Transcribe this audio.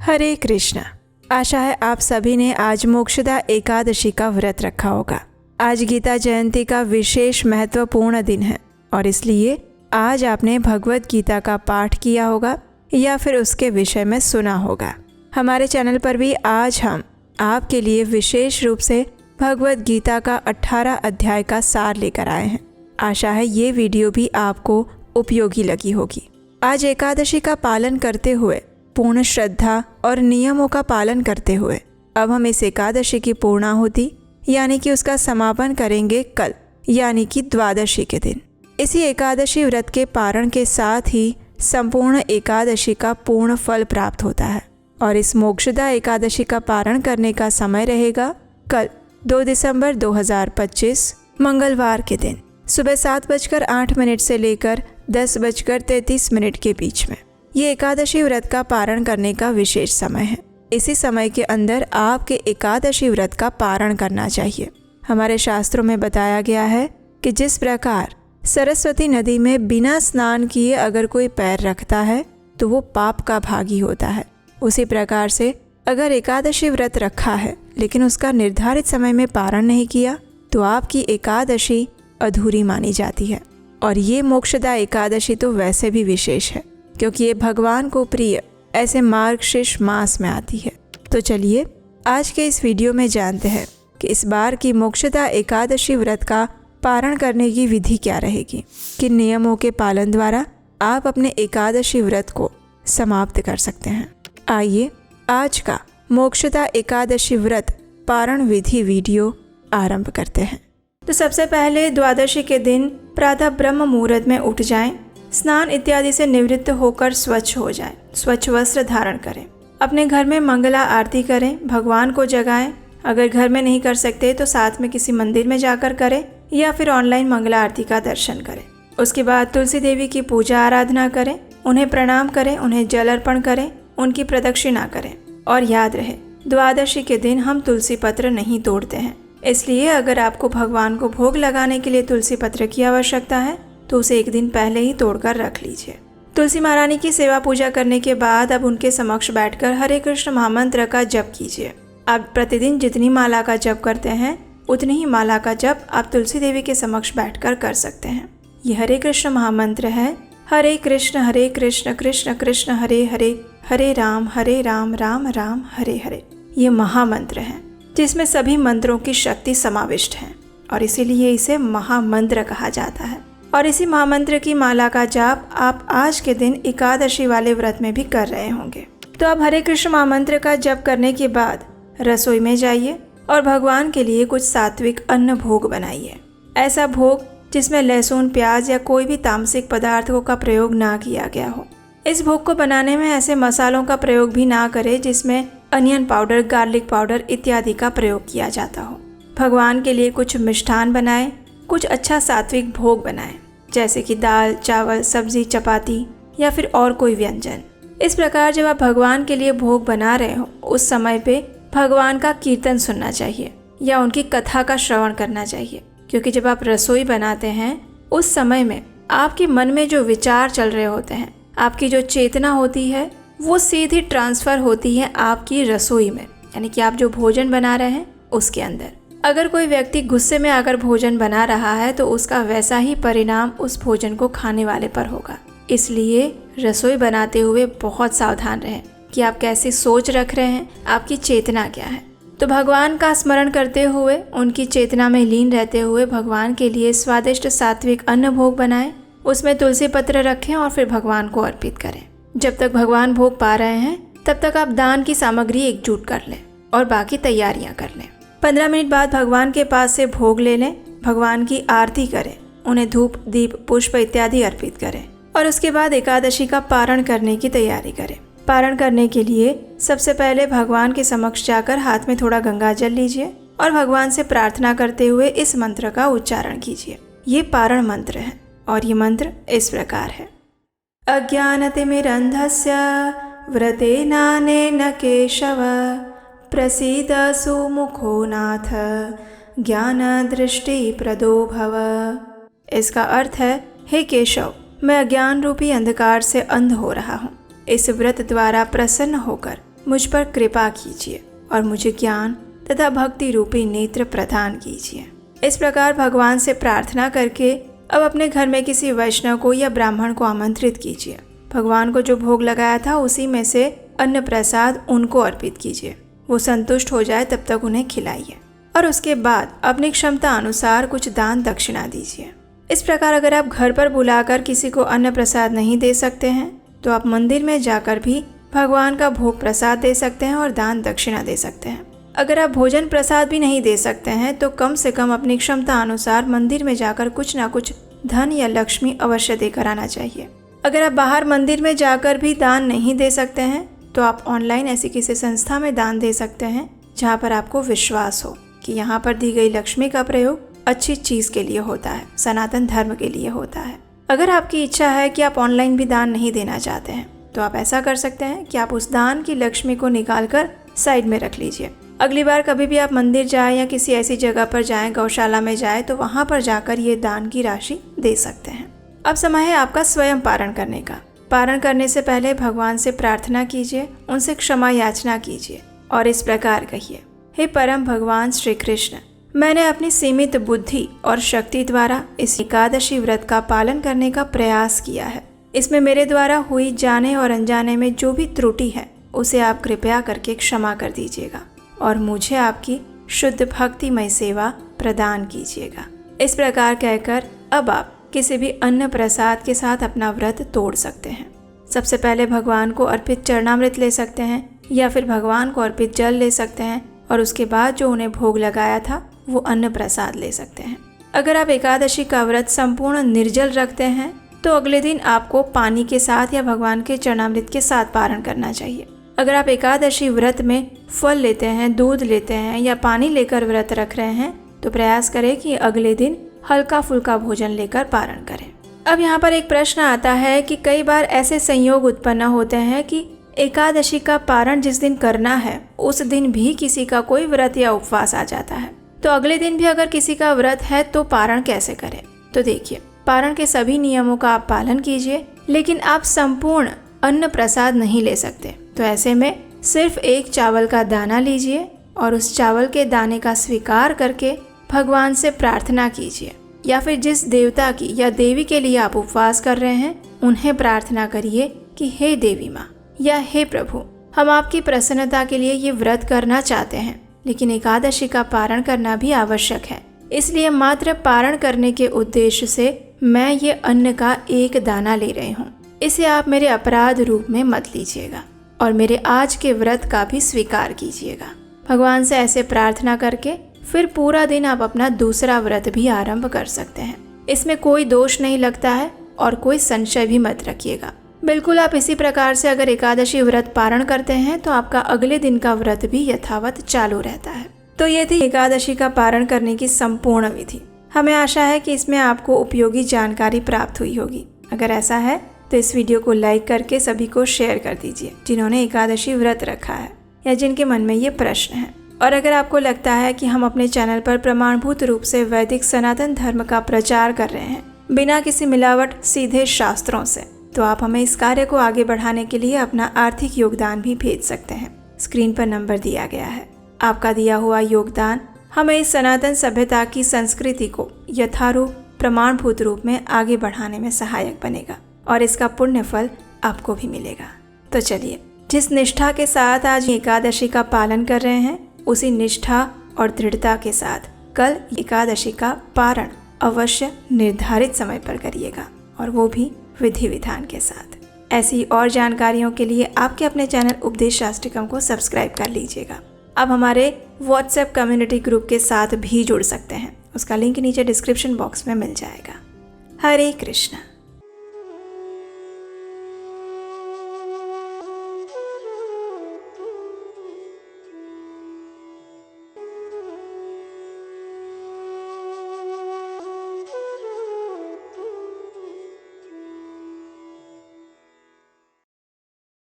हरे कृष्णा। आशा है आप सभी ने आज मोक्षदा एकादशी का व्रत रखा होगा। आज गीता जयंती का विशेष महत्वपूर्ण दिन है और इसलिए आज आपने भगवत गीता का पाठ किया होगा या फिर उसके विषय में सुना होगा। हमारे चैनल पर भी आज हम आपके लिए विशेष रूप से भगवत गीता का 18 अध्याय का सार लेकर आए हैं। आशा है ये वीडियो भी आपको उपयोगी लगी होगी। आज एकादशी का पालन करते हुए, पूर्ण श्रद्धा और नियमों का पालन करते हुए अब हम इस एकादशी की पूर्णाहुति यानी कि उसका समापन करेंगे कल, यानी कि द्वादशी के दिन। इसी एकादशी व्रत के पारण के साथ ही संपूर्ण एकादशी का पूर्ण फल प्राप्त होता है और इस मोक्षदा एकादशी का पारण करने का समय रहेगा कल 2 दिसंबर 2025 मंगलवार के दिन सुबह 7:08 से लेकर 10:33 के बीच में। ये एकादशी व्रत का पारण करने का विशेष समय है। इसी समय के अंदर आपके एकादशी व्रत का पारण करना चाहिए। हमारे शास्त्रों में बताया गया है कि जिस प्रकार सरस्वती नदी में बिना स्नान किए अगर कोई पैर रखता है तो वो पाप का भागी होता है, उसी प्रकार से अगर एकादशी व्रत रखा है लेकिन उसका निर्धारित समय में पारण नहीं किया तो आपकी एकादशी अधूरी मानी जाती है। और ये मोक्षदा एकादशी तो वैसे भी विशेष है क्योंकि ये भगवान को प्रिय ऐसे मार्गशीर्ष मास में आती है। तो चलिए आज के इस वीडियो में जानते हैं कि इस बार की मोक्षदा एकादशी व्रत का पारण करने की विधि क्या रहेगी, किन नियमों के पालन द्वारा आप अपने एकादशी व्रत को समाप्त कर सकते हैं। आइए आज का मोक्षदा एकादशी व्रत पारण विधि वीडियो आरंभ करते हैं। तो सबसे पहले द्वादशी के दिन प्रातः ब्रह्म मुहूर्त में उठ जाएं, स्नान इत्यादि से निवृत्त होकर स्वच्छ हो जाएं, स्वच्छ वस्त्र धारण करें, अपने घर में मंगला आरती करें, भगवान को जगाएं। अगर घर में नहीं कर सकते तो साथ में किसी मंदिर में जाकर करें या फिर ऑनलाइन मंगला आरती का दर्शन करें। उसके बाद तुलसी देवी की पूजा आराधना करें, उन्हें प्रणाम करें, उन्हें जल अर्पण करें, उनकी प्रदक्षिणा करें। और याद रहे द्वादशी के दिन हम तुलसी पत्र नहीं तोड़ते हैं, इसलिए अगर आपको भगवान को भोग लगाने के लिए तुलसी पत्र की आवश्यकता है तो उसे एक दिन पहले ही तोड़कर रख लीजिए। तुलसी महारानी की सेवा पूजा करने के बाद अब उनके समक्ष बैठकर हरे कृष्ण महामंत्र का जप कीजिए। आप प्रतिदिन जितनी माला का जप करते हैं उतनी ही माला का जप आप तुलसी देवी के समक्ष बैठकर कर सकते हैं। ये हरे कृष्ण महामंत्र है, हरे कृष्ण कृष्ण कृष्ण हरे हरे, हरे राम राम राम हरे हरे। ये महामंत्र है जिसमें सभी मंत्रों की शक्ति समाविष्ट है और इसीलिए इसे महामंत्र कहा जाता है। और इसी महामंत्र की माला का जाप आप आज के दिन एकादशी वाले व्रत में भी कर रहे होंगे। तो अब हरे कृष्ण महामंत्र का जप करने के बाद रसोई में जाइए और भगवान के लिए कुछ सात्विक अन्न भोग बनाइए। ऐसा भोग जिसमें लहसुन, प्याज या कोई भी तामसिक पदार्थों का प्रयोग ना किया गया हो। इस भोग को बनाने में ऐसे मसालों का प्रयोग भी ना करें जिसमें अनियन पाउडर, गार्लिक पाउडर इत्यादि का प्रयोग किया जाता हो। भगवान के लिए कुछ मिष्ठान बनाएं, कुछ अच्छा सात्विक भोग बनाएं, जैसे कि दाल, चावल, सब्जी, चपाती या फिर और कोई व्यंजन। इस प्रकार जब आप भगवान के लिए भोग बना रहे हो उस समय पे भगवान का कीर्तन सुनना चाहिए या उनकी कथा का श्रवण करना चाहिए, क्योंकि जब आप रसोई बनाते हैं उस समय में आपके मन में जो विचार चल रहे होते हैं, आपकी जो चेतना होती है वो सीधी ट्रांसफ़र होती है आपकी रसोई में, यानी कि आप जो भोजन बना रहे हैं उसके अंदर। अगर कोई व्यक्ति गुस्से में आकर भोजन बना रहा है तो उसका वैसा ही परिणाम उस भोजन को खाने वाले पर होगा। इसलिए रसोई बनाते हुए बहुत सावधान रहें कि आप कैसी सोच रख रहे हैं, आपकी चेतना क्या है। तो भगवान का स्मरण करते हुए, उनकी चेतना में लीन रहते हुए भगवान के लिए स्वादिष्ट सात्विक अन्न भोग बनाएं, उसमें तुलसी पत्र रखें और फिर भगवान को अर्पित करें। जब तक भगवान भोग पा रहे हैं तब तक आप दान की सामग्री एकजुट कर लें और बाकी तैयारियां कर लें। 15 मिनट बाद भगवान के पास से भोग ले लें, भगवान की आरती करें, उन्हें धूप, दीप, पुष्प इत्यादि अर्पित करें और उसके बाद एकादशी का पारण करने की तैयारी करें। पारण करने के लिए सबसे पहले भगवान के समक्ष जाकर हाथ में थोड़ा गंगा जल लीजिए और भगवान से प्रार्थना करते हुए इस मंत्र का उच्चारण कीजिए। ये पारण मंत्र है और ये मंत्र इस प्रकार है। अज्ञानतिमिरन्धस्य व्रतेनानेन केशव प्रसीद सुमुखो नाथ ज्ञानदृष्टि प्रदो भव। इसका अर्थ है, हे केशव, मैं अज्ञान रूपी अंधकार से अंध हो रहा हूँ। इस व्रत द्वारा प्रसन्न होकर मुझ पर कृपा कीजिए और मुझे ज्ञान तथा भक्ति रूपी नेत्र प्रदान कीजिए। इस प्रकार भगवान से प्रार्थना करके अब अपने घर में किसी वैष्णव को या ब्राह्मण को आमंत्रित कीजिए। भगवान को जो भोग लगाया था उसी में से अन्न प्रसाद उनको अर्पित कीजिए। वो संतुष्ट हो जाए तब तक उन्हें खिलाइए और उसके बाद अपनी क्षमता अनुसार कुछ दान दक्षिणा दीजिए। इस प्रकार अगर आप घर पर बुलाकर किसी को अन्न प्रसाद नहीं दे सकते हैं तो आप मंदिर में जाकर भी भगवान का भोग प्रसाद दे सकते हैं और दान दक्षिणा दे सकते हैं। अगर आप भोजन प्रसाद भी नहीं दे सकते हैं तो कम से कम अपनी क्षमता अनुसार मंदिर में जाकर कुछ ना कुछ धन या लक्ष्मी अवश्य देकर आना चाहिए। अगर आप बाहर मंदिर में जाकर भी दान नहीं दे सकते हैं तो आप ऑनलाइन ऐसी किसी संस्था में दान दे सकते हैं जहाँ पर आपको विश्वास हो कि यहाँ पर दी गई लक्ष्मी का प्रयोग अच्छी चीज़ के लिए होता है, सनातन धर्म के लिए होता है। अगर आपकी इच्छा है कि आप ऑनलाइन भी दान नहीं देना चाहते हैं तो आप ऐसा कर सकते हैं कि आप उस दान की लक्ष्मी को निकाल कर साइड में रख लीजिए। अगली बार कभी भी आप मंदिर जाएं या किसी ऐसी जगह पर जाएं, गौशाला में जाएं, तो वहाँ पर जाकर ये दान की राशि दे सकते हैं। अब समय है आपका स्वयं पारण करने का। पारण करने से पहले भगवान से प्रार्थना कीजिए, उनसे क्षमा याचना कीजिए और इस प्रकार कहिए, हे परम भगवान श्री कृष्ण, मैंने अपनी सीमित बुद्धि और शक्ति द्वारा इस एकादशी व्रत का पालन करने का प्रयास किया है। इसमें मेरे द्वारा हुई जाने और अनजाने में जो भी त्रुटि है उसे आप कृपया करके क्षमा कर दीजिएगा और मुझे आपकी शुद्ध भक्तिमय सेवा प्रदान कीजिएगा। इस प्रकार कहकर अब आप किसी भी अन्न प्रसाद के साथ अपना व्रत तोड़ सकते हैं। सबसे पहले भगवान को अर्पित चरणामृत ले सकते हैं या फिर भगवान को अर्पित जल ले सकते हैं और उसके बाद जो उन्हें भोग लगाया था वो अन्न प्रसाद ले सकते हैं। अगर आप एकादशी का व्रत संपूर्ण निर्जल रखते हैं तो अगले दिन आपको पानी के साथ या भगवान के चरणामृत के साथ पारण करना चाहिए। अगर आप एकादशी व्रत में फल लेते हैं, दूध लेते हैं या पानी लेकर व्रत रख रहे हैं तो प्रयास करें कि अगले दिन हल्का फुल्का भोजन लेकर पारण करें। अब यहाँ पर एक प्रश्न आता है कि कई बार ऐसे संयोग उत्पन्न होते हैं कि एकादशी का पारण जिस दिन करना है उस दिन भी किसी का कोई व्रत या उपवास आ जाता है, तो अगले दिन भी अगर किसी का व्रत है तो पारण कैसे करें। तो देखिए, पारण के सभी नियमों का आप पालन कीजिए, लेकिन आप संपूर्ण अन्न प्रसाद नहीं ले सकते। तो ऐसे में सिर्फ एक चावल का दाना लीजिए और उस चावल के दाने का स्वीकार करके भगवान से प्रार्थना कीजिए, या फिर जिस देवता की या देवी के लिए आप उपवास कर रहे हैं उन्हें प्रार्थना करिए कि हे देवी माँ या हे प्रभु, हम आपकी प्रसन्नता के लिए ये व्रत करना चाहते हैं, लेकिन एकादशी का पारण करना भी आवश्यक है, इसलिए मात्र पारण करने के उद्देश्य से मैं ये अन्न का एक दाना ले रही हूँ। इसे आप मेरे अपराध रूप में मत लीजिएगा और मेरे आज के व्रत का भी स्वीकार कीजिएगा। भगवान से ऐसे प्रार्थना करके फिर पूरा दिन आप अपना दूसरा व्रत भी आरंभ कर सकते हैं। इसमें कोई दोष नहीं लगता है और कोई संशय भी मत रखिएगा। बिल्कुल आप इसी प्रकार से अगर एकादशी व्रत पारण करते हैं तो आपका अगले दिन का व्रत भी यथावत चालू रहता है। तो ये थी एकादशी का पारण करने की संपूर्ण विधि। हमें आशा है कि इसमें आपको उपयोगी जानकारी प्राप्त हुई होगी। अगर ऐसा है तो इस वीडियो को लाइक करके सभी को शेयर कर दीजिए जिन्होंने एकादशी व्रत रखा है या जिनके मन में ये प्रश्न है। और अगर आपको लगता है कि हम अपने चैनल पर प्रमाणभूत रूप से वैदिक सनातन धर्म का प्रचार कर रहे हैं बिना किसी मिलावट, सीधे शास्त्रों से, तो आप हमें इस कार्य को आगे बढ़ाने के लिए अपना आर्थिक योगदान भी भेज सकते हैं। स्क्रीन पर नंबर दिया गया है। आपका दिया हुआ योगदान हमें इस सनातन सभ्यता की संस्कृति को यथारूप प्रमाणभूत रूप में आगे बढ़ाने में सहायक बनेगा और इसका पुण्य फल आपको भी मिलेगा। तो चलिए, जिस निष्ठा के साथ आज एकादशी का पालन कर रहे हैं उसी निष्ठा और दृढ़ता के साथ कल एकादशी का पारण अवश्य निर्धारित समय पर करिएगा और वो भी विधि विधान के साथ। ऐसी और जानकारियों के लिए आपके अपने चैनल उपदेश शास्त्रिकम को सब्सक्राइब कर लीजिएगा। आप हमारे व्हाट्सएप कम्युनिटी ग्रुप के साथ भी जुड़ सकते हैं। उसका लिंक नीचे डिस्क्रिप्शन बॉक्स में मिल जाएगा। हरे कृष्णा।